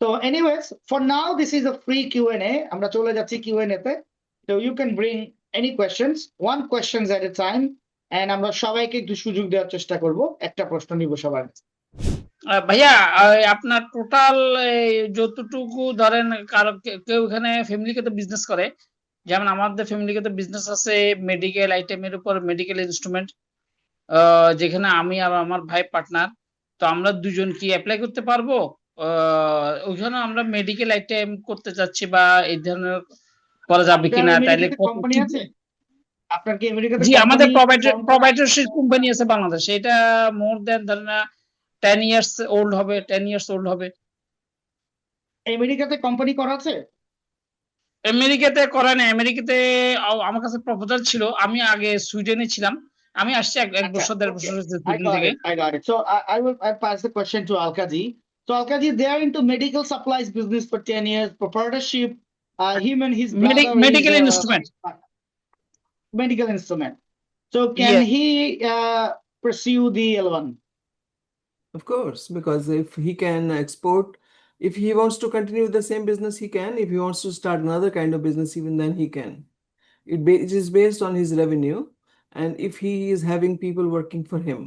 So anyways, for now, this is a free Q&A. আমরা চলে যাচ্ছি Q&A তে. So you can bring any questions, one questions at a time, and আমরা সবাইকে একটু সুযোগ দেওয়ার চেষ্টা করব. একটা প্রশ্ন নিব সবার কাছে. ভাইয়া, আপনার টোটাল যতটুকু ধরেন, কারো কেউ এখানে ফ্যামিলিকে তো বিজনেস করে, যেমন আমাদের ফ্যামিলিকে তো বিজনেস আছে মেডিকেল আইটেমের উপর, মেডিকেল ইনস্ট্রুমেন্ট, যেখানে আমি আর আমার ভাই পার্টনার। তো আমরা দুজন কি অ্যাপ্লাই করতে পারবো? ওইখানে আমরা মেডিকেল আইটেম করতে চাচ্ছি, বা এই ধরনের করা যাবে আপনার কিনা, তাইলে আমেরিকাতে কত কোম্পানি কি? আছে? আপনার কি আমেরিকাতে জি, আমাদের কোম্পানি ফর্ম করা আছে? প্রোভাইডারশিপ কোম্পানি আছে বাংলাদেশে। এটা মোর দেন ধরেন 10 ইয়ার্স ওল্ড হবে, 10 ইয়ার্স ওল্ড হবে। আমেরিকাতে কোম্পানি করা আছে? আমেরিকাতে করা নেই। আমেরিকাতে আমার কাছে প্রপোজাল ছিল। আমি আগে সুইডেনে ছিলাম। আমি আসছি এক আচ্ছা, বছর দেড় okay. বছর হচ্ছে I সুইডেন got থেকে। it. I got it. So I pass the question to Alkaji. So Alkaji, they are into medical supplies business for 10 years, proprietorship. Him and his brother is medical instrument. medical instrument. So can ইয়ে। he pursue the L1? Of course, because if he can export, if he wants to continue with the same business, he can. If he wants to start another kind of business, even then he can. It is based on his revenue, and if he is having people working for him.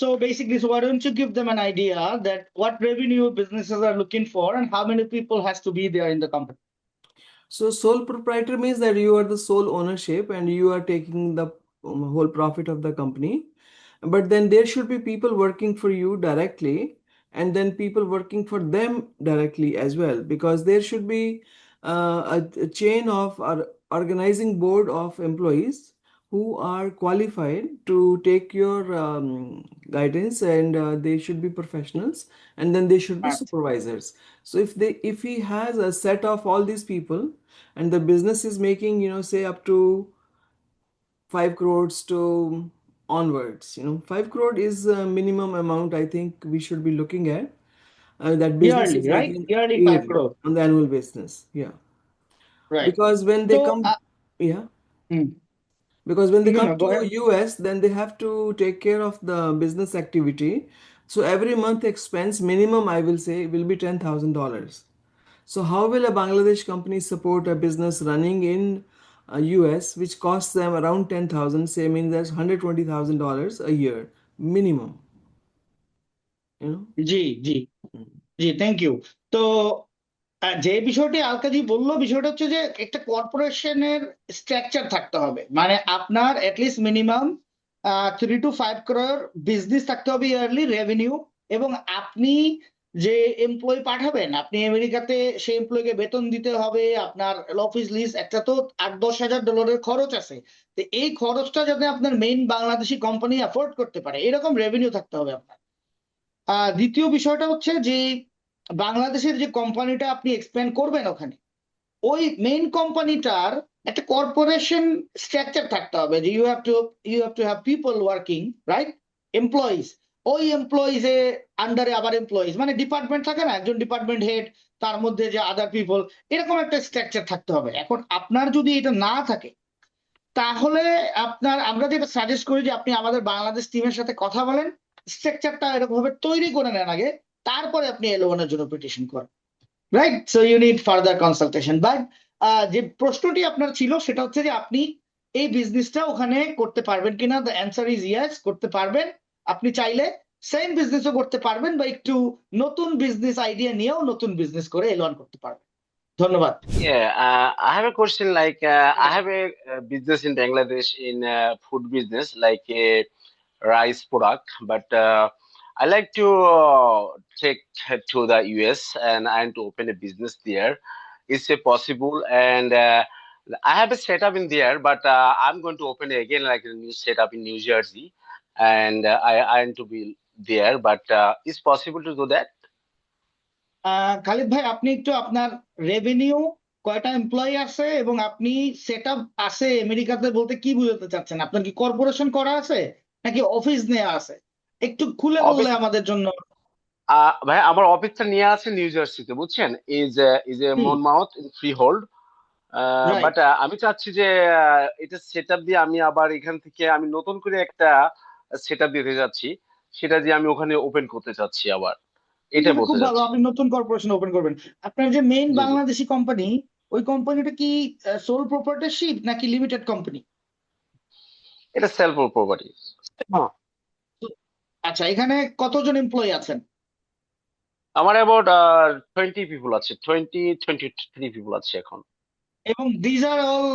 So basically, so why don't you give them an idea that what revenue businesses are looking for and how many people has to be there in the company? So sole proprietor means that you are the sole ownership and you are taking the whole profit of the company. But then there should be people working for you directly, and then people working for them directly as well, because there should be a chain of or organizing board of employees who are qualified to take your guidance, and they should be professionals, and then they should be Right. supervisors. So if he has a set of all these people, and the business is making, say up to 5 crores to onwards, 5 crore is a minimum amount I think we should be looking at, that business Yearly, is right? making Yearly 5 yearly crore. on the annual basis. Yeah. Right. Because when they So, come, yeah, hmm. because when they No, come no, go to ahead. US, then they have to take care of the business activity. So every month expense minimum, I will say, will be $10,000. So how will a Bangladesh company support a business running in US, which costs them around 10,000, say means that's $120,000 a year minimum, you know? জি, জি, জি, thank you. তো যে বিষয়টি আলকাজি বললো, বিষয়টা হচ্ছে যে একটা কর্পোরেশনের স্ট্রাকচার থাকতে হবে, মানে আপনার at least minimum 3 to 5 crore business থাকতে হবে ইয়ারলি রেভিনিউ, এবং আপনি যে এমপ্লয়ি পাঠাবেন, আপনি আমেরিকাতে সেই এমপ্লয়িকে বেতন দিতে হবে, আপনার অফিস লিজ একটা তো $8-10 হাজার খরচ আছে। তো এই খরচটা যাতে আপনার মেইন বাংলাদেশি কোম্পানি অ্যাফোর্ড করতে পারে, এরকম রেভিনিউ থাকতে হবে আপনার। দ্বিতীয় বিষয়টা হচ্ছে যে বাংলাদেশের যে কোম্পানিটা আপনি এক্সপ্যান্ড করবেন ওখানে, ওই মেইন কোম্পানিটার একটা কর্পোরেশন স্ট্রাকচার থাকতে হবে, যে you have to have people working, right, employees. ওই এমপ্লয়িজ এর আন্ডারে আবার এমপ্লয়িজ, মানে ডিপার্টমেন্ট থাকে না, একজন ডিপার্টমেন্ট হেড, তার মধ্যে যে আদার পিপল, এরকম একটা স্ট্রাকচার থাকতে হবে। এখন আপনার যদি এটা না থাকে, তাহলে আমরা যেটা সাজেস্ট করি যে আপনি আমাদের বাংলাদেশ টিমের সাথে কথা বলেন, স্ট্রাকচারটা এরকম ভাবে তৈরি করে নেন আগে, তারপরে আপনি L1 এর জন্য পিটিশন করেন, right? So you need further consultation. But যে প্রশ্নটি আপনার ছিল সেটা হচ্ছে যে আপনি এই বিজনেসটা ওখানে করতে পারবেন কিনা। দ্য অ্যান্সার ইজ ইয়েস, করতে পারবেন। আপনি চাইলে সেম বিজনেসও করতে পারবেন, বা একটু নতুন বিজনেস আইডিয়া নিয়েও নতুন বিজনেস করে L1 করতে পারবেন। ধন্যবাদ। Yeah, I have a question. Like, I have a business in Bangladesh in food business, like a rice product. But I like to take to the US and I want to open a business there. Is it possible? And I have a setup in there, but I'm going to open again like a new setup in New Jersey, and I want to be there. But is possible to do that? Khalid ভাই, আপনি একটু আপনার revenue, কয়টা employee আছে এবং আপনি set up আছে আমেরিকাতে বলতে কি বুঝাতে চাচ্ছেন? আপনার কি কর্পোরেশন করা আছে নাকি অফিস নেওয়া আছে? একটু খুলে বললে Office, আমাদের জন্য। ভাই আমার অফিসটা নিয়ে আছে নিউ জার্সিতে, বুঝছেন? Is a Monmouth in free hold. Right. But আমি চাচ্ছি যে এটা সেট আপ দিয়ে আমি আবার এখান থেকে আমি নতুন করে একটা সেট আপ দিতে যাচ্ছি, সেটা দিয়ে আমি ওখানে ওপেন করতে চাচ্ছি আবার। এটা খুব বলতে ভালো, চাচ্ছি। আপনি নতুন কর্পোরেশন ওপেন করবেন। আপনার যে মেইন জি জি, বাংলাদেশি কোম্পানি, ওই কোম্পানিটা কি সোল প্রোপ্রাইটরশিপ নাকি লিমিটেড কোম্পানি? এটা সেলফ প্রপার্টি। আচ্ছা, এখানে কতজন এমপ্লয়ি আছেন? আমার অ্যাবাউট 20 পিপল আছে, 23 পিপল আছে এখন। এবং these are all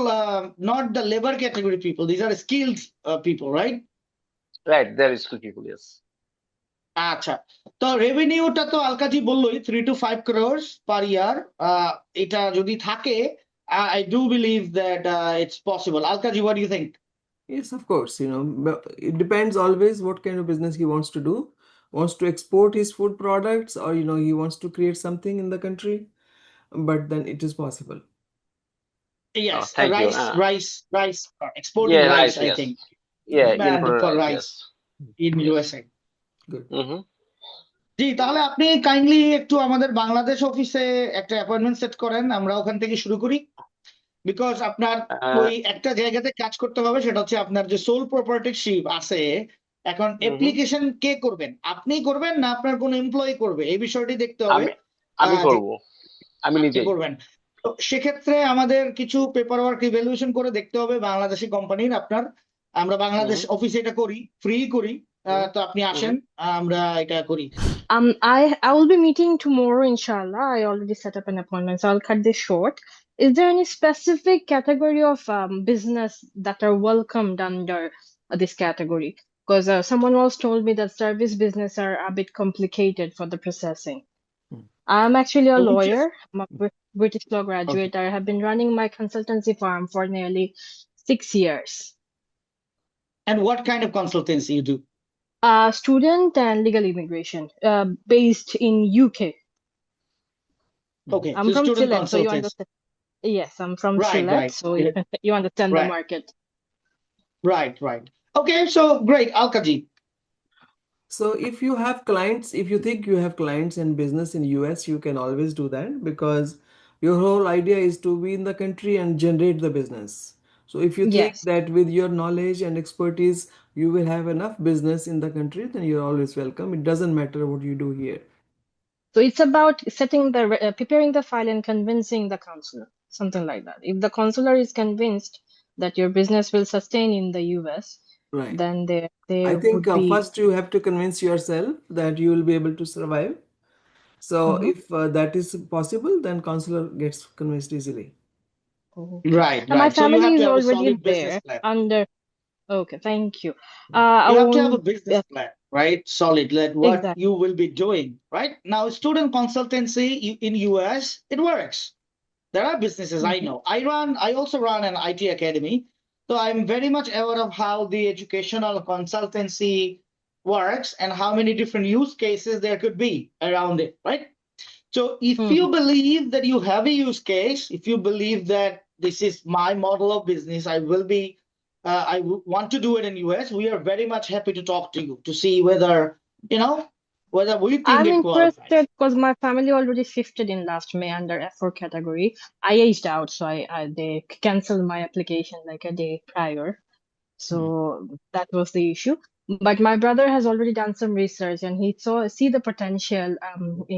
not the labour category people, these are skilled people, right? Right, there is skill people, yes. আচ্ছা, তো রেভিনিউটা তো আলকাজি বললোই 3 to 5 crores পার ইয়ার। এটা যদি থাকে, I do believe that it's possible. Alkazi, what do you think? Yes, of course, but it depends always what kind of business he wants to do. Wants to export his food products, or he wants to create something in the country, but then it is possible. Yes, thank you. rice, exporting Yeah, rice, rice, I yes. think. Yeah, Demand import for rice, rice yes. in Yes. USA. Good. Mm-hmm. জি, তাহলে আপনি kindly একটু আমাদের বাংলাদেশ অফিসে একটা appointment set করেন, আমরা ওখান থেকে শুরু করি। বিকজ আপনার ওই একটা জায়গাতে কাজ করতে হবে, সেটা হচ্ছে আপনার যে সোল প্রপার্টিশিপ আছে, এখন অ্যাপ্লিকেশন কে করবেন? আপনিই করবেন না আপনার কোনো এমপ্লয়ি করবে? এই বিষয়টি দেখতে হবে। আমি যে করব, আমি আপনি নিজেই। করবেন, তো সেক্ষেত্রে আমাদের কিছু পেপার ওয়ার্ক ইভ্যালুয়েশন করে দেখতে হবে বাংলাদেশি কোম্পানির আপনার। আমরা বাংলাদেশ অফিসে এটা করি, ফ্রি করি। তো আপনি আসেন, আমরা এটা করি। I will be meeting tomorrow, inshallah. I already set up an appointment, so I'll cut this short. Is there any specific category of business that are welcomed under this category? Because someone else told me that service business are a bit complicated for the processing. I'm actually a So which is- lawyer. I'm a British law graduate. I have been running my consultancy firm for nearly 6 years. And what kind of consultancy you do? Student and legal immigration, based in UK. Okay, I'm so from student Sylhet, so you consultancy. understand. Yes, I'm from Right, Sylhet, right. so you understand the Right. market. Right. Okay, so great, Alkaji. So if you have clients, if you think you have clients and business in US, you can always do that, because your whole idea is to be in the country and generate the business. So if you think Yes. that with your knowledge and expertise you will have enough business in the country, then you're always welcome. It doesn't matter what you do here. So it's about preparing the file and convincing the consular, something like that. If the consular is convinced that your business will sustain in the US, Right. then they I think would be. first you have to convince yourself that you will be able to survive. So if that is possible, then consular gets convinced easily. Right. And my So you family have is to have a already solid business there plan. under. Okay, thank you. You have to have a yeah, business plan, right? Solid, like what exactly. you will be doing, right? Now, student consultancy in US, it works. There are businesses I know. I also run an IT academy. So I'm very much aware of how the educational consultancy works and how many different use cases there could be around it, right? So if you believe that you have a use case, if you believe that this is my model of business, I want to do it in US, we are very much happy to talk to you to see whether we think I'm it qualifies. interested because my family already shifted in last May under F4 category. I aged out, so they canceled my application like a day prior. So that was the issue. But my brother has already done some research and he see the potential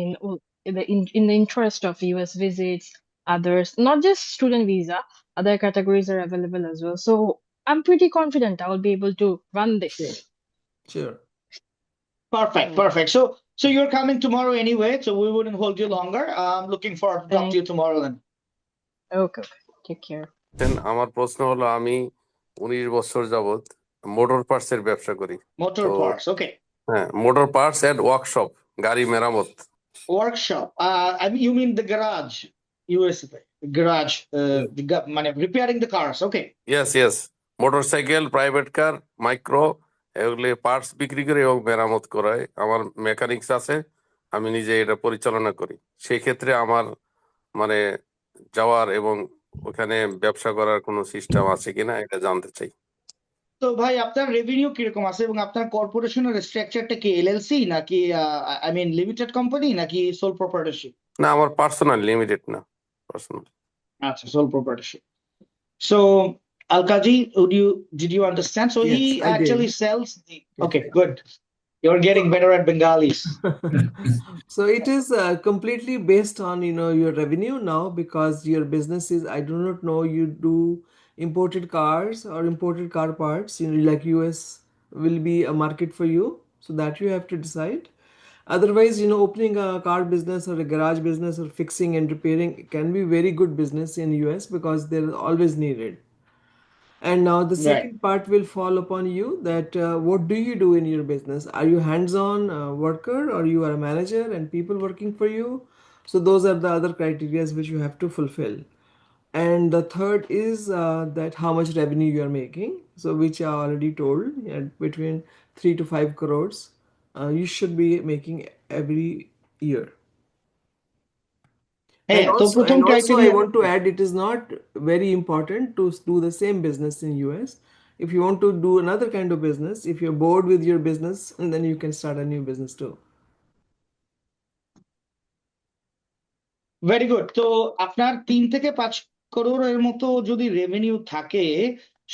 in the interest of US visits, others, not just student visa, other categories are available as well. So I'm pretty confident I will be able to run this. Sure. Perfect. So you're coming tomorrow anyway, so we wouldn't hold you longer. I'm looking forward to talk to you tomorrow then. Okay. Take care. আমার প্রশ্ন হলো, আমি 19 বছর যাবত motor parts এর ব্যবসা করি। Motor parts, okay. হ্যাঁ, মোটর পার্টস এন্ড ওয়ার্কশপ, গাড়ি মেরামত। Workshop. You mean the garage, US garage, মানে repairing the cars, okay. Yes, motorcycle, private car, micro, এগুলি পার্টস বিক্রি করে এবং মেরামত করায়। আমার মেকানিক্স আছে, আমি নিজে এটা পরিচালনা করি। সেই ক্ষেত্রে আমার মানে যাওয়ার এবং ওখানে ব্যবসা করার কোনো সিস্টেম আছে কিনা এটা জানতে চাই। তো ভাই, আপনার রেভিনিউ কিরকম আছে এবং আপনার কর্পোরেশনের স্ট্রাকচারটা কি এলএলসি নাকি লিমিটেড কোম্পানি নাকি সোল প্রপার্টরশিপ? না, আমার পার্সোনাল, লিমিটেড না, পার্সোনাল। আচ্ছা, soul প্রপার্টরশিপ। So Alkaji, did you understand? So Yes, he I actually did. sells the. Yes, Okay, I did. good. You're getting better at Bengalis. So it is completely based on your revenue now, because your business is, I do not know, you do imported cars or imported car parts, like US will be a market for you, so that you have to decide. Otherwise, opening a car business or a garage business or fixing and repairing can be very good business in US because they're always needed. And now the Right. second part will fall upon you, that what do you do in your business? Are you hands-on worker, or you are a manager and people working for you? So those are the other criteria which you have to fulfill. And the third is that how much revenue you are making. So which I already told, between 3 to 5 crores, you should be making every year. হ্যাঁ, তো প্রথম And also I criteria want to add, it is not very important to do the same business in US. If you want to do another kind of business, if you're bored with your business, and then you can start a new business too. Very good. তো আপনার 3 থেকে 5 করোড়ের মতো যদি revenue থাকে,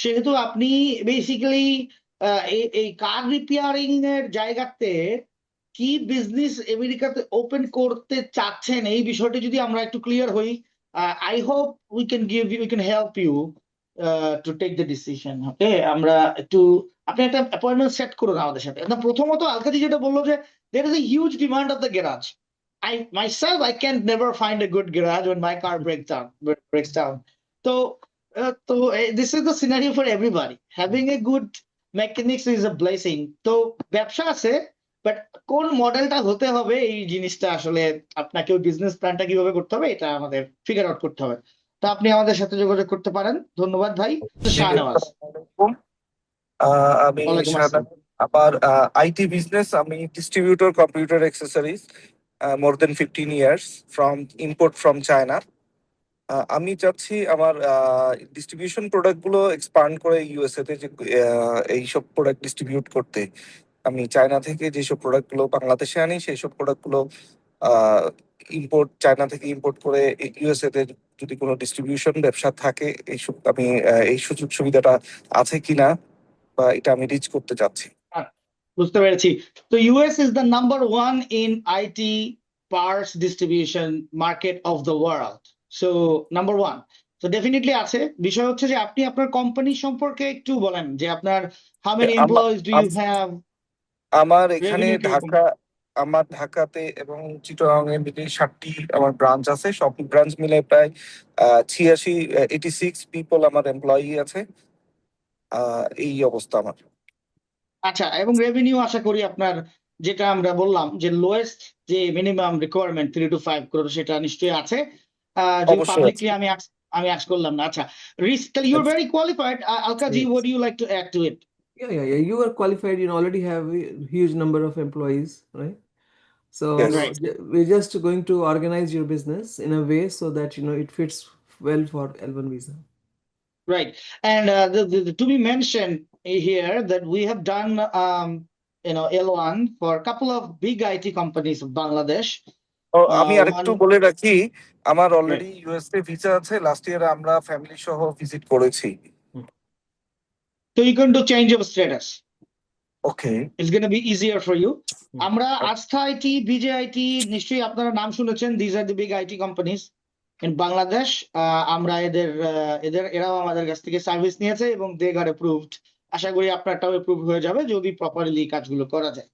সেহেতু আপনি basically এই কার repairing এর জায়গাতে কি বিজনেস আমেরিকাতে ওপেন করতে চাচ্ছেন, এই বিষয়টি যদি আমরা একটু ক্লিয়ার হই, I hope we can help you to take the decision. Okay, আমরা একটু, আপনি একটা অ্যাপয়েন্টমেন্ট সেট করুন আমাদের সাথে। প্রথমত আলকাজি যেটা বললো যে there is a huge demand of the garage. I can never find a good garage when my car breaks down. So, this is the scenario for everybody. Having a good mechanics is a blessing. তো ব্যবসা আছে, but কোন মডেলটা হতে হবে এই জিনিসটা আসলে আপনাকে ওই বিজনেস প্ল্যানটা কিভাবে করতে হবে এটা আমাদের ফিগার আউট করতে হবে। তো আপনি আমাদের সাথে যোগাযোগ করতে পারেন। ধন্যবাদ ভাই। তো শাহনওয়াজ। আমি ওয়ালাইকুম শাহাদাত। আসসালাম। আমার আইটি বিজনেস, আমি distributor computer accessories, more than 15 years from import from China. আমি চাচ্ছি আমার ডিস্ট্রিবিউশন প্রোডাক্ট গুলো এক্সপান্ড করে ইউএসএ তে, যে এইসব প্রোডাক্ট ডিস্ট্রিবিউট করতে। আমি চায়না থেকে যেসব প্রোডাক্ট গুলো বাংলাদেশে আনি, সেই সব প্রোডাক্ট গুলো চায়না থেকে ইম্পোর্ট করে ইউএসএ তে যদি কোনো ডিস্ট্রিবিউশন ব্যবসা থাকে, এইসব আমি এই সুযোগ সুবিধাটা আছে কিনা, বা এটা আমি রিচ করতে চাচ্ছি। বুঝতে পেরেছি। তো US is the number 1 in IT parts distribution market of the world. So number 1। তো ডেফিনেটলি আছে। বিষয় হচ্ছে যে আপনি আপনার কোম্পানি সম্পর্কে একটু বলেন যে আপনার how many employees do you have. আমার এখানে রেভিনিউ কিরকম? আমার ঢাকাতে এবং চিটাগাংয়ে মিলে 7টি আমার ব্রাঞ্চ আছে। সব ব্রাঞ্চ মিলে প্রায় 86 পিপল আমার এমপ্লয়ি আছে। এই অবস্থা আমার। আচ্ছা, এবং রেভিনিউ আশা করি আপনার, যেটা আমরা বললাম যে লোয়েস্ট যে মিনিমাম রিকোয়ারমেন্ট 3 to 5 crore, সেটা নিশ্চয়ই আছে। যে অবশ্যই পাবলিকলি আছে। আমি আজ করলাম না। আচ্ছা, you are very qualified. Alkazi, Yes. what do you like to add to it? Yeah. You are qualified. You already have a huge number of employees, right? So Yes. Right. we're just going to organize your business in a way so that it fits well for L1 visa. Right. And to be mentioned here that we have done L1 for a couple of big IT companies of Bangladesh. আমি আরেকটু one- বলে রাখি, আমার already USA visa আছে। Last year আমরা family সহ visit করেছি। So you're going to change your status. Okay. It's going to be easier for you. আমরা আস্থা আইটি, বিজে আইটি, নিশ্চয়ই আপনারা নাম শুনেছেন। These are the big IT companies in Bangladesh. আমরা এরাও আমাদের কাছ থেকে সার্ভিস নিয়েছে এবং they got approved. আশা করি আপনারটাও অ্যাপ্রুভ হয়ে যাবে যদি প্রপারলি কাজগুলো করা যায়।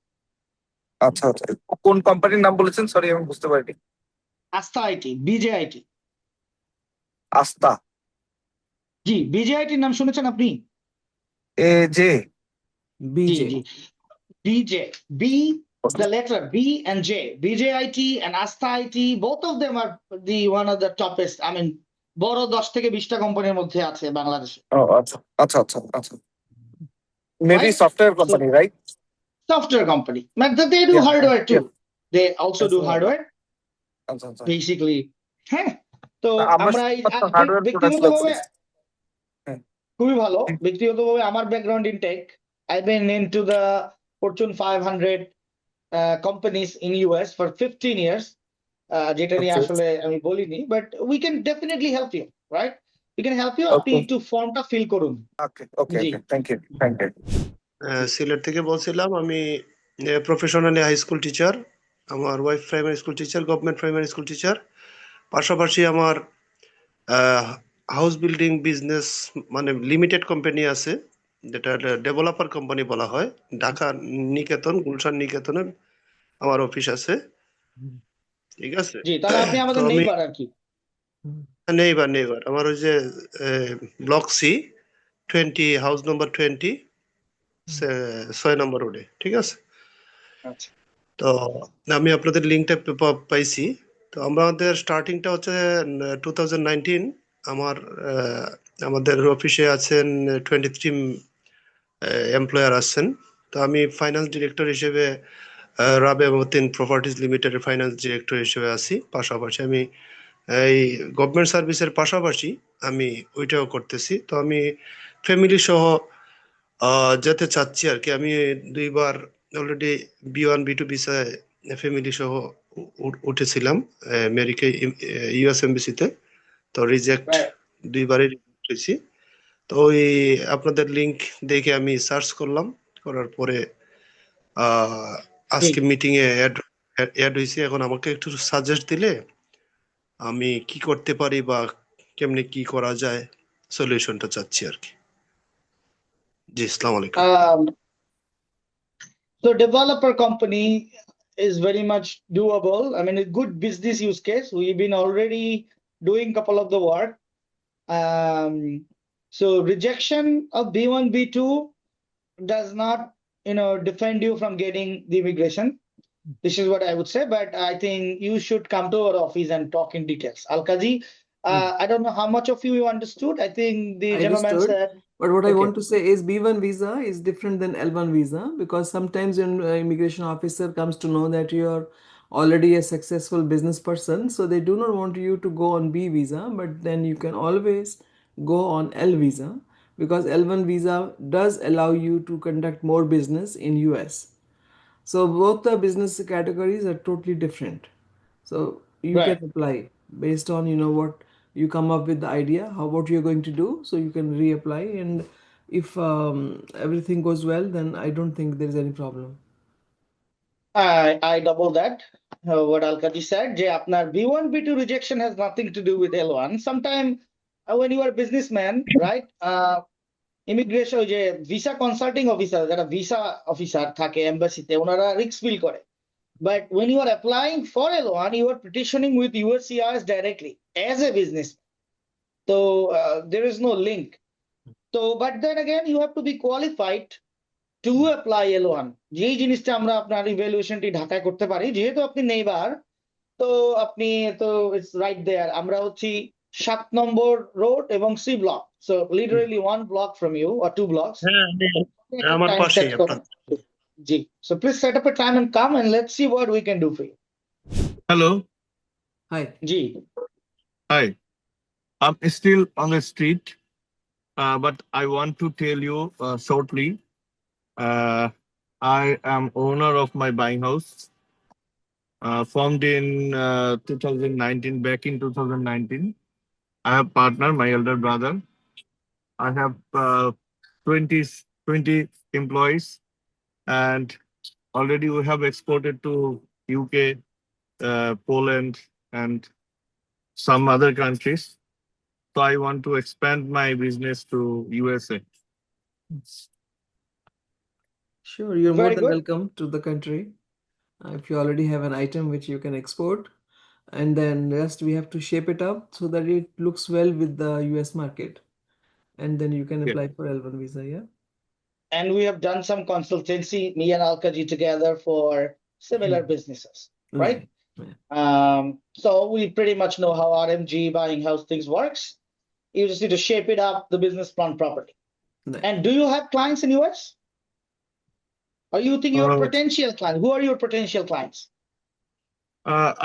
আচ্ছা আচ্ছা, কোন কোম্পানির নাম বলেছেন? সরি, আমি বুঝতে পারিনি। আস্থা আইটি, বিজে আইটি। আস্থা। জি, বিজে আইটির নাম শুনেছেন আপনি? যে BJ. G. BJ, B, the letter B and J. BJ IT and Asta IT, both of them are one of the toppest. I mean, বড় 10 থেকে 20টা কোম্পানির মধ্যে আছে বাংলাদেশে। আচ্ছা। Maybe Right? Software company, right? Software company. But they do Yeah, hardware too. yeah. They also do That's right. hardware, আচ্ছা। basically. হ্যাঁ, তো আমরা আমরা হার্ডওয়্যার প্রোডাক্টস ব্যক্তিগতভাবে হ্যাঁ। খুবই ভালো। ব্যক্তিগতভাবে আমার background in tech, I've been into the Fortune 500 companies in US for 15 years. যেটা নিয়ে Okay. আসলে আমি বলিনি, but we can definitely help you, right? We can help you. আপনি Okay. একটু ফর্মটা ফিল করুন। ওকে, জি। Thank you. সিলেট থেকে বলছিলাম। আমি প্রফেশনালি হাই স্কুল টিচার, আমার wife primary school teacher, government primary school teacher. পাশাপাশি আমার হাউস বিল্ডিং বিজনেস মানে লিমিটেড কোম্পানি আছে, যেটা ডেভেলপার কোম্পানি বলা হয়। ঢাকা নিকেতন, গুলশান নিকেতনে আমার অফিস আছে, ঠিক আছে। জি, তাহলে আপনি তো আমাদের আমি নেইবার আর কি। নেইবার আমার ওই যে ব্লক সি 20, হাউস নম্বর 20, 6 নম্বর রোডে, ঠিক আছে। আচ্ছা, তো আমি আপনাদের লিঙ্কটা পাইছি। তো আমাদের স্টার্টিংটা হচ্ছে 2019। আমার আমাদের অফিসে আছেন 23 এমপ্লয়ার আছেন। তো আমি ফাইন্যান্স ডিরেক্টর হিসেবে রাবে মতিন প্রপার্টিজ লিমিটেডের ফাইন্যান্স ডিরেক্টর হিসেবে আছি। পাশাপাশি আমি এই গভর্নমেন্ট সার্ভিসের পাশাপাশি আমি ওইটাও করতেছি। তো আমি ফ্যামিলি সহ যেতে চাচ্ছি আর কি। আমি 2বার অলরেডি B1 B2 ভিসায় ফ্যামিলি সহ উঠেছিলাম আমেরিকা ইউএস এমবিসিতে। তো রিজেক্ট right. 2বারই উঠেছি। তো ওই আপনাদের লিংক দেখে আমি সার্চ করলাম, করার পরে আজকে ঠিক। মিটিং এ অ্যাড হয়েছে। এখন আমাকে একটু সাজেস্ট দিলে আমি কি করতে পারি বা কেমনে কি করা যায় সলিউশনটা চাচ্ছি আর কি। জি, আসসালামু আলাইকুম। So developer company is very much doable. I mean, a good business use case. We've been already doing couple of the work. So rejection of B1, B2 does not, defend you from getting the immigration. This is what I would say, but I think you should come to our office and talk in details. Al-Qazi, I don't know how much of you understood. I think the I gentleman understood. said, But what I okay. want to say is B1 visa is different than L1 visa, because sometimes when immigration officer comes to know that you are already a successful business person, so they do not want you to go on B visa, but then you can always go on L visa, because L1 visa does allow you to conduct more business in US. So both the business categories are totally different. So you Right. can apply based on what you come up with the idea how what you're going to do, so you can reapply, and if everything goes well, then I don't think there is any problem. I double that. What Al-Qazi said, যে আপনার B1, B2 rejection has nothing to do with L1. Sometimes when you are a businessman, right? Immigration ওই যে visa consulting officer, যারা visa officer থাকে এম্বাসিতে, ওনারা risk feel করে। But when you are applying for L1, you are petitioning with USCIS directly as a business. So there is no link. So, but then again, you have to be qualified to apply L1. যেই জিনিসটা আমরা আপনার ইভ্যালুয়েশনটি ঢাকায় করতে পারি, যেহেতু আপনি neighbour, তো আপনি তো ইটস রাইট দেয়ার। আমরা হচ্ছি 7 নম্বর রোড এবং C block, so literally 1 block from you or 2 blocks. আমার Time পাশেই set করুন। জি, so please set up a time and come and let's see what we can do for you. Hello. Hi. G, Hi. I'm still on the street, but I want to tell you shortly. I am owner of my buying house, formed in 2019. Back in 2019, I have partner, my elder brother. I have 20 employees, and already we have exported to UK, Poland, and some other countries. So I want to expand my business to USA. Sure, you're more very than good. welcome to the country if you already have an item which you can export, and then rest we have to shape it up so that it looks well with the US market, and then you can Yeah. apply for L1 visa. Yeah. And we have done some consultancy, me and Al-Qazi together, for similar businesses, right? Yeah. So we pretty much know how RMG buying house things works. You just need to shape it up, the business plan properly. Right. And do you have clients in US? Or you think your Uh, potential clients? Who are your potential clients?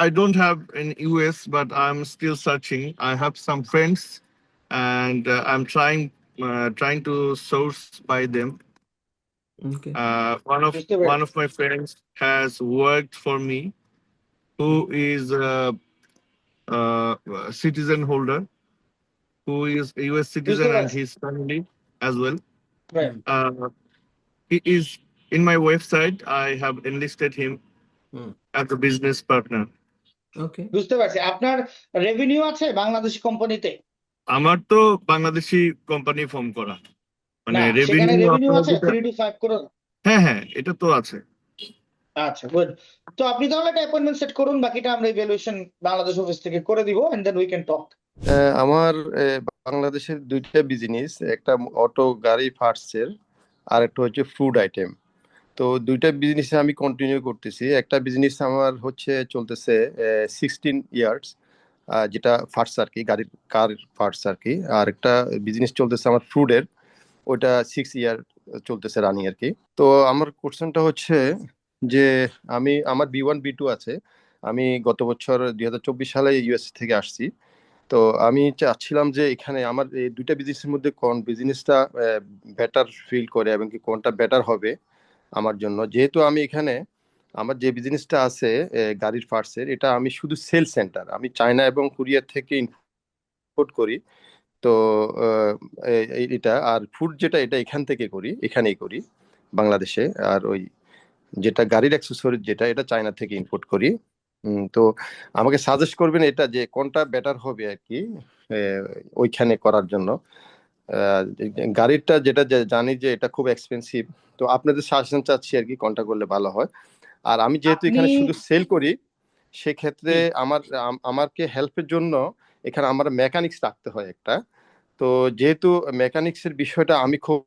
I don't have in US, but I'm still searching. I have some friends, and I'm trying to source by them. Okay. বুঝতে পেরেছি। One of my friends has worked for me, who is a citizen holder, who is a US বুঝতে citizen, and পেরেছি। his family as well. Right. He is in my website, I have enlisted him Hmm. as a business partner. Okay. বুঝতে পারছি। আপনার revenue আছে বাংলাদেশি কোম্পানিতে? আমার তো Bangladeshi company form করা, মানে না, সেখানে রেভিনিউ রেভিনিউ আপনার আছে যেটা, 3 to 5 crore? হ্যাঁ হ্যাঁ এটা তো আছে। আচ্ছা, গুড। তো আপনি তাহলে একটা অ্যাপয়েন্টমেন্ট সেট করুন, বাকিটা আমরা ইভ্যালুয়েশন বাংলাদেশ অফিস থেকে করে দিব, and then we can talk. আমার বাংলাদেশের দুইটা বিজনেস, একটা অটো গাড়ি পার্টসের আর একটা হচ্ছে ফুড আইটেম। তো দুইটা বিজনেস আমি কন্টিনিউ করতেছি। একটা বিজনেস আমার হচ্ছে চলতেছে 16 ইয়ার্স, যেটা পার্টস আর কি, গাড়ির কার পার্টস আর কি। আর একটা বিজনেস চলতেছে আমার ফুডের, ওইটা 6 ইয়ার চলতেছে রানিং আর কি। তো আমার কোশ্চেনটা হচ্ছে যে আমার B1 B2 আছে। আমি গত বছর 2024 সালে ইউএস থেকে আসছি। তো আমি চাচ্ছিলাম যে এখানে আমার এই দুইটা বিজনেসের মধ্যে কোন বিজনেসটা বেটার ফিল করে এবং কি কোনটা বেটার হবে আমার জন্য। যেহেতু আমি এখানে আমার যে বিজনেসটা আছে গাড়ির পার্টসের, এটা আমি শুধু সেল সেন্টার, আমি চায়না এবং কোরিয়া থেকে ইম্পোর্ট করি। তো এটা আর ফুড যেটা, এটা এখান থেকে করি, এখানেই করি বাংলাদেশে। আর ওই যেটা গাড়ির অ্যাক্সেসরিজ যেটা, এটা চায়না থেকে ইম্পোর্ট করি। তো আমাকে সাজেস্ট করবেন এটা যে কোনটা বেটার হবে আর কি ওইখানে করার জন্য। গাড়িরটা যেটা জানি যে এটা খুব এক্সপেন্সিভ, তো আপনাদের সাজেশন চাচ্ছি আর কি কোনটা করলে ভালো হয়। আর আমি যেহেতু আপনি এখানে শুধু সেল করি, সেক্ষেত্রে জি, আমাকে হেল্পের জন্য এখানে আমার মেকানিক্স রাখতে হয় একটা। তো যেহেতু মেকানিক্সের বিষয়টা আমি খুব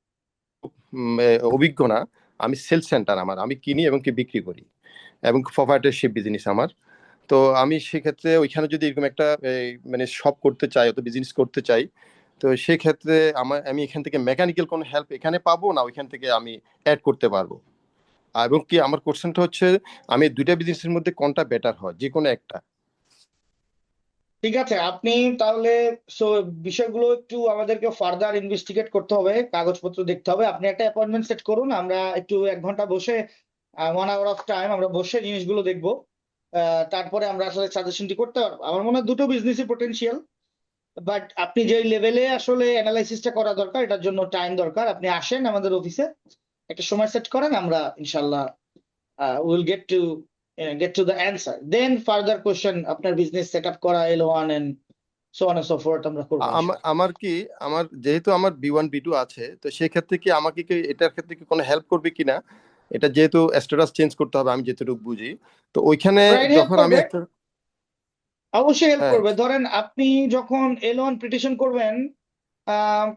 অভিজ্ঞ না, আমি সেল সেন্টার, আমি কিনি এবং কি বিক্রি করি এবং প্রোভাইডারশিপ বিজনেস আমার। তো আমি সেক্ষেত্রে ওইখানে যদি এরকম একটা মানে শপ করতে চাই, অত বিজনেস করতে চাই, তো সেক্ষেত্রে আমি এখান থেকে মেকানিক্যাল কোনো হেল্প এখানে পাবো না ওইখান থেকে আমি অ্যাড করতে পারবো? এবং কি আমার কোশ্চেনটা হচ্ছে আমি দুইটা বিজনেসের মধ্যে কোনটা বেটার হয়, যে কোনো একটা। ঠিক আছে। আপনি তাহলে বিষয়গুলো একটু আমাদেরকে ফার্দার ইনভেস্টিগেট করতে হবে, কাগজপত্র দেখতে হবে। আপনি একটা অ্যাপয়েন্টমেন্ট সেট করুন, আমরা একটু 1 ঘন্টা বসে 1 hour অফ টাইম আমরা বসে জিনিসগুলো দেখবো। তারপরে আমরা আসলে সাজেশনটি করতে পারবো। আমার মনে হয় দুটো বিজনেসই পোটেনশিয়াল, বাট আপনি যে লেভেলে আসলে অ্যানালাইসিসটা করা দরকার, এটার জন্য টাইম দরকার। আপনি আসেন আমাদের অফিসে, একটা সময় সেট করেন, আমরা ইনশাল্লাহ will get to the answer. Then further question আপনার বিজনেস সেট আপ করা, L1 and so on and so forth আমরা করবো ইনশাল্লাহ। আমার যেহেতু আমার B1 B2 আছে, তো সেক্ষেত্রে কি আমাকে কি এটার ক্ষেত্রে কি কোনো হেল্প করবে কিনা? এটা যেহেতু স্ট্যাটাস চেঞ্জ করতে হবে আমি যেটুকু বুঝি, তো ওইখানে রাইট, হেল্প যখন আমি করবে, একটা অবশ্যই হেল্প হ্যাঁ করবে। ধরেন আপনি যখন L1 পিটিশন করবেন,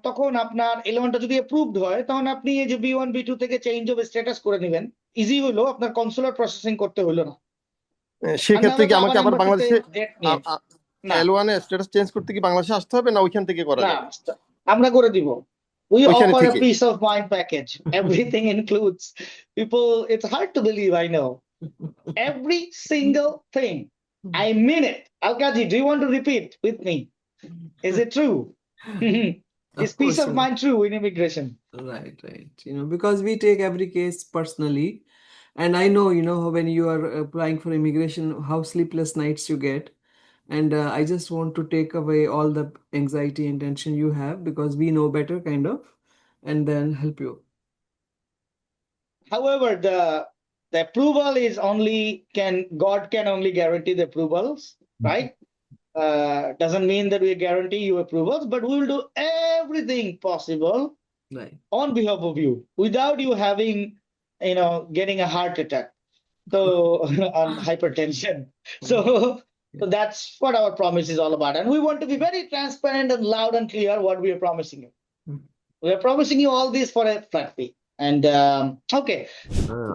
তখন আপনার L1টা যদি অ্যাপ্রুভড হয়, তখন আপনি এই যে B1 B2 থেকে চেঞ্জ অফ স্ট্যাটাস করে নেবেন। ইজি হলো, আপনার কনসুলার প্রসেসিং করতে হলো না। আর সেক্ষেত্রে নাহলে কি তো আমাকে আবার আবার এম্বাসিতে বাংলাদেশে ডেট নিয়ে। না L1 এ স্ট্যাটাস চেঞ্জ করতে কি বাংলাদেশে আসতে হবে, না ওইখান থেকে করা না, যাবে? আমরা করে দিব। We ওইখানে offer a থেকে peace of mind package. Everything includes. People, it's hard to believe, I know. Every single thing. I mean it. Alkaji, do you want to repeat with me? Is it true? Of Is peace course, of mind true in immigration? right. Because we take every case personally, and I know, when you are applying for immigration, how sleepless nights you get. And I just want to take away all the anxiety and tension you have, because we know better, kind of, and then help you. However, the approval is only God can only guarantee the approvals, right? Doesn't mean that we guarantee you approvals, but we will do everything possible Right. on behalf of you without you having, getting a heart attack. So on hypertension. So that's what our promise is all about. And we want to be very transparent and loud and clear what we are promising you. We are promising you all this for a flat fee. And okay,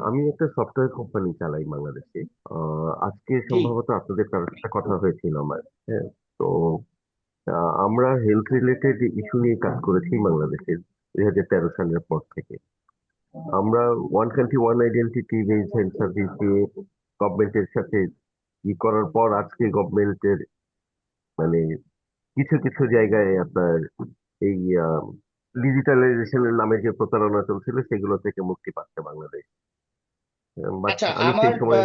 আমি একটা software company চালাই বাংলাদেশে। আজকে জি, সম্ভবত আপনাদের কারোর সাথে কথা হয়েছিল আমার। হ্যাঁ, তো আমরা হেলথ রিলেটেড ইস্যু নিয়ে কাজ করেছি বাংলাদেশে 2013 সালের পর থেকে। আমরা one country one identity based health service দিয়ে গভর্নমেন্টের সাথে করার পর আজকে গভর্নমেন্টের মানে কিছু কিছু জায়গায় আপনার এই ডিজিটালাইজেশনের নামে যে প্রতারণা চলছিল সেগুলো থেকে মুক্তি পাচ্ছে বাংলাদেশ। বাট আচ্ছা, আমি আমার সেই সময়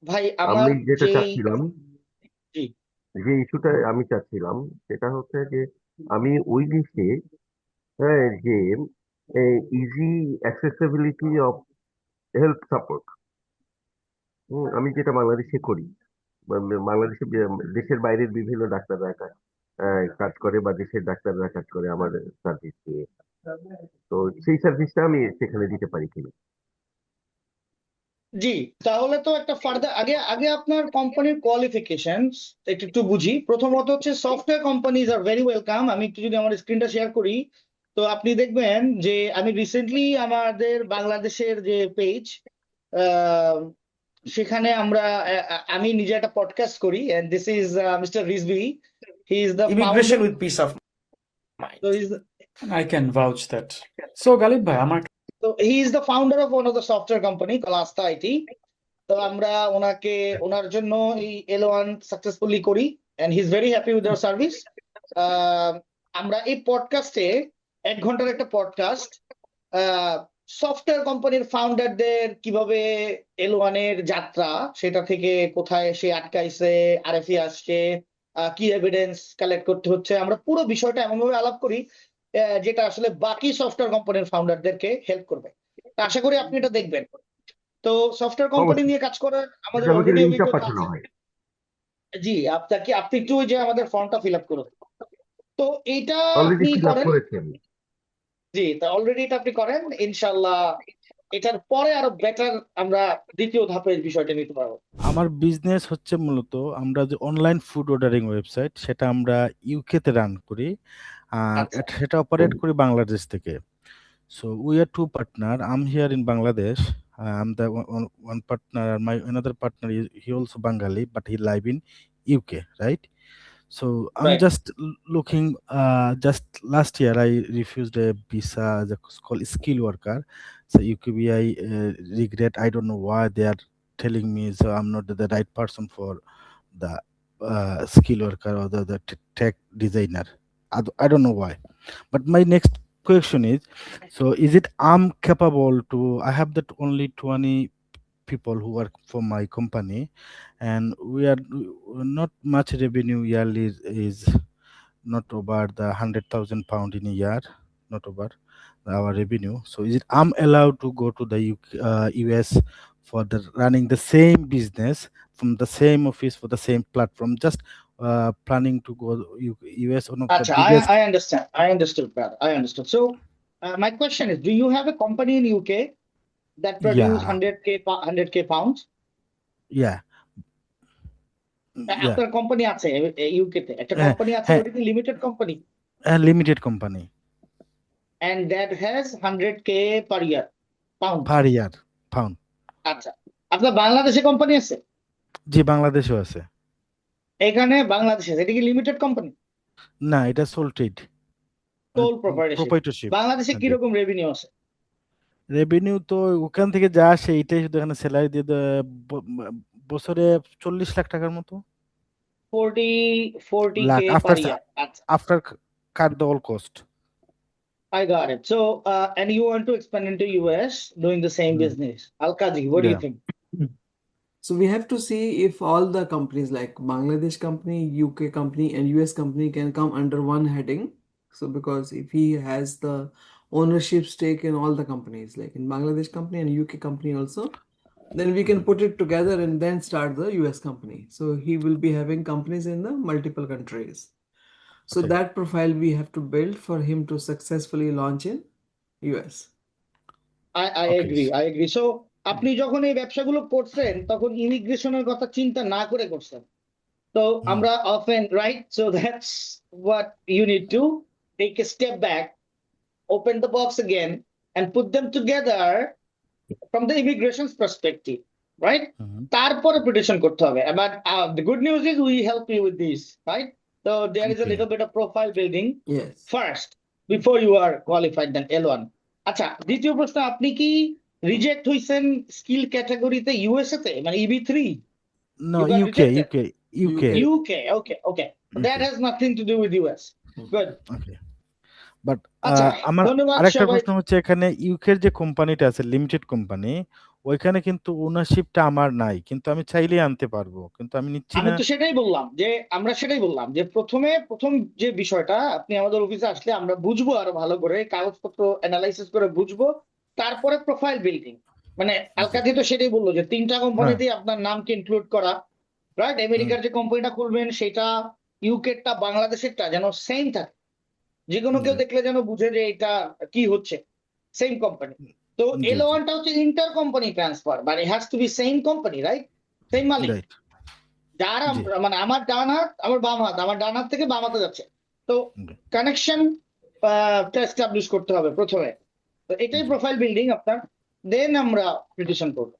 ভাই, আমার আমি যেটা যেই চাচ্ছিলাম, জি, যে ইস্যুটা আমি চাচ্ছিলাম সেটা হচ্ছে যে আমি ওই দেশে, হ্যাঁ, যে easy accessibility of health support। আমি যেটা বাংলাদেশে করি, বাংলাদেশে দেশের বাইরের বিভিন্ন ডাক্তাররা কাজ করে বা দেশের ডাক্তাররা কাজ করে আমার সার্ভিস নিয়ে। তো সেই সার্ভিসটা আমি সেখানে দিতে পারি কিনা। জি, তাহলে তো একটা ফার্দার আগে আগে আপনার কোম্পানির কোয়ালিফিকেশনস একটু বুঝি। প্রথমত হচ্ছে software companies are very welcome. আমি একটু যদি আমার স্ক্রিনটা শেয়ার করি, তো আপনি দেখবেন যে আমি রিসেন্টলি আমাদের বাংলাদেশের যে পেজ, সেখানে আমি নিজে একটা পডকাস্ট করি, and this is mister Rizvi. He is the Immigration with peace of mind. I can vouch that. So Galib bhai, আমার So he is the founder of one of the software company called Asta IT. তো আমরা ওনার জন্য এই L1 successfully করি, and he's very happy with our service. আমরা এই পডকাস্টে 1 ঘন্টার একটা পডকাস্ট, সফটওয়্যার কোম্পানির ফাউন্ডারদের কিভাবে L1 এর যাত্রা, সেটা থেকে কোথায় সে আটকাইছে, আরএফই আসছে, কি এভিডেন্স কালেক্ট করতে হচ্ছে, আমরা পুরো বিষয়টা এমনভাবে আলাপ করি যেটা আসলে বাকি সফটওয়্যার কোম্পানির ফাউন্ডারদেরকে হেল্প করবে। আশা করি আপনি এটা দেখবেন। তো সফটওয়্যার কোম্পানি নিয়ে কাজ করার আমাদের অলরেডি অভিজ্ঞতা আছে। জি, আপনি একটু ওই যে আমাদের ফর্মটা ফিল আপ করুন। তো এইটা আপনি করেন। জি, তা অলরেডি এটা আপনি করেন, ইনশাআল্লাহ এটার পরে আরো বেটার আমরা দ্বিতীয় ধাপের বিষয়টা নিতে পারবো। আমার বিজনেস হচ্ছে মূলত আমরা যে অনলাইন ফুড অর্ডারিং ওয়েবসাইট, সেটা আমরা ইউকে তে রান করি, আর সেটা অপারেট করি বাংলাদেশ থেকে। So we are 2 partner. I'm here in Bangladesh. I'm the one partner. My another partner is he also Bengali, but he live in UK, right? So I'm just looking. Just last year I refused a visa, it's called skill worker. So UKBI regret. I don't know why they are telling me so I'm not the right person for the skill worker or the tech designer. I don't know why. But my next question is, so is it I'm capable to, I have that only 20 people who work for my company, and we are not much revenue yearly is not over the 100,000 pound in a year, not over our revenue. So is it I'm allowed to go to the US for the running the same business from the same office for the same platform, just planning to go US or not? I understand. I understood, brother. I understood. So my question is, do you have a company in UK that produce 100k pounds? Yeah. আপনার company আছে UK তে? একটা company আছে, ওটা কি limited company? Limited company. And that has 100k per year pound. আচ্ছা, আপনার বাংলাদেশে কোম্পানি আছে? জি, বাংলাদেশেও আছে। এখানে বাংলাদেশে এটা কি লিমিটেড কোম্পানি? না, এটা সোল ট্রেড, সোল প্রপাইটরশিপ। বাংলাদেশে কি রকম রেভিনিউ আছে? রেভিনিউ তো ওখান থেকে যা আসে এটাই শুধু এখানে স্যালারি দিয়ে বছরে 40 লাখ টাকার মতো। 40k per year after cut the all cost. I got it. So and you want to expand into US doing the same business. Alkaji, what do you think? So we have to see if all the companies like Bangladesh company, UK company, and US company can come under one heading. So because if he has the ownership stake in all the companies, like in Bangladesh company and UK company also, then we can put it together and then start the US company. So he will be having companies in the multiple countries. So that profile we have to build for him to successfully launch in US. I agree. So আপনি যখন এই ব্যবসাগুলো করছেন তখন ইমিগ্রেশনের কথা চিন্তা না করে করছেন। তো আমরা often, right? So that's what you need to take a step back, open the box again, and put them together from the immigration's perspective, right? তারপরে petition করতে হবে। But the good news is we help you with this, right? So there is a little bit of profile building first before you are qualified then L1. আচ্ছা, দ্বিতীয় প্রশ্ন, আপনি কি reject হইছেন skill ক্যাটাগরিতে ইউএসএ তে, মানে EB3? No, UK. Okay. That has nothing to do with US. Good. Okay. But আমার আরেকটা প্রশ্ন হচ্ছে, এখানে ইউকের যে কোম্পানিটা আছে লিমিটেড কোম্পানি, ওইখানে কিন্তু ওনারশিপটা আমার নাই, কিন্তু আমি চাইলেই আনতে পারবো, কিন্তু আমি নিচ্ছি আমি না। তো সেটাই বললাম যে আমরা প্রথম যে বিষয়টা, আপনি আমাদের অফিসে আসলে আমরা বুঝবো আরো ভালো করে, কাগজপত্র অ্যানালাইসিস করে বুঝবো, তারপরে প্রোফাইল বিল্ডিং। মানে আলকাদি তো সেটাই বললো যে 3টা কোম্পানিতেই আপনার নামকে ইনক্লুড করা, রাইট? আমেরিকার যে কোম্পানিটা খুলবেন সেটা, ইউকেটা, বাংলাদেশেরটা যেন সেম থাকে, যে কোনো কেউ দেখলে যেন বুঝে যে এটা কি হচ্ছে, সেম কোম্পানি। তো L1টা হচ্ছে ইন্টার কোম্পানি ট্রান্সফার, মানে has to be same company, right? Same মালিক। রাইট। যার মানে আমার ডান হাত আমার বাম হাত, আমার ডান হাত থেকে বাম হাতে যাচ্ছে, তো কানেকশন এস্টাবলিশ করতে হবে প্রথমে। তো এটাই প্রোফাইল বিল্ডিং আপনার, দেন আমরা পিটিশন করবো।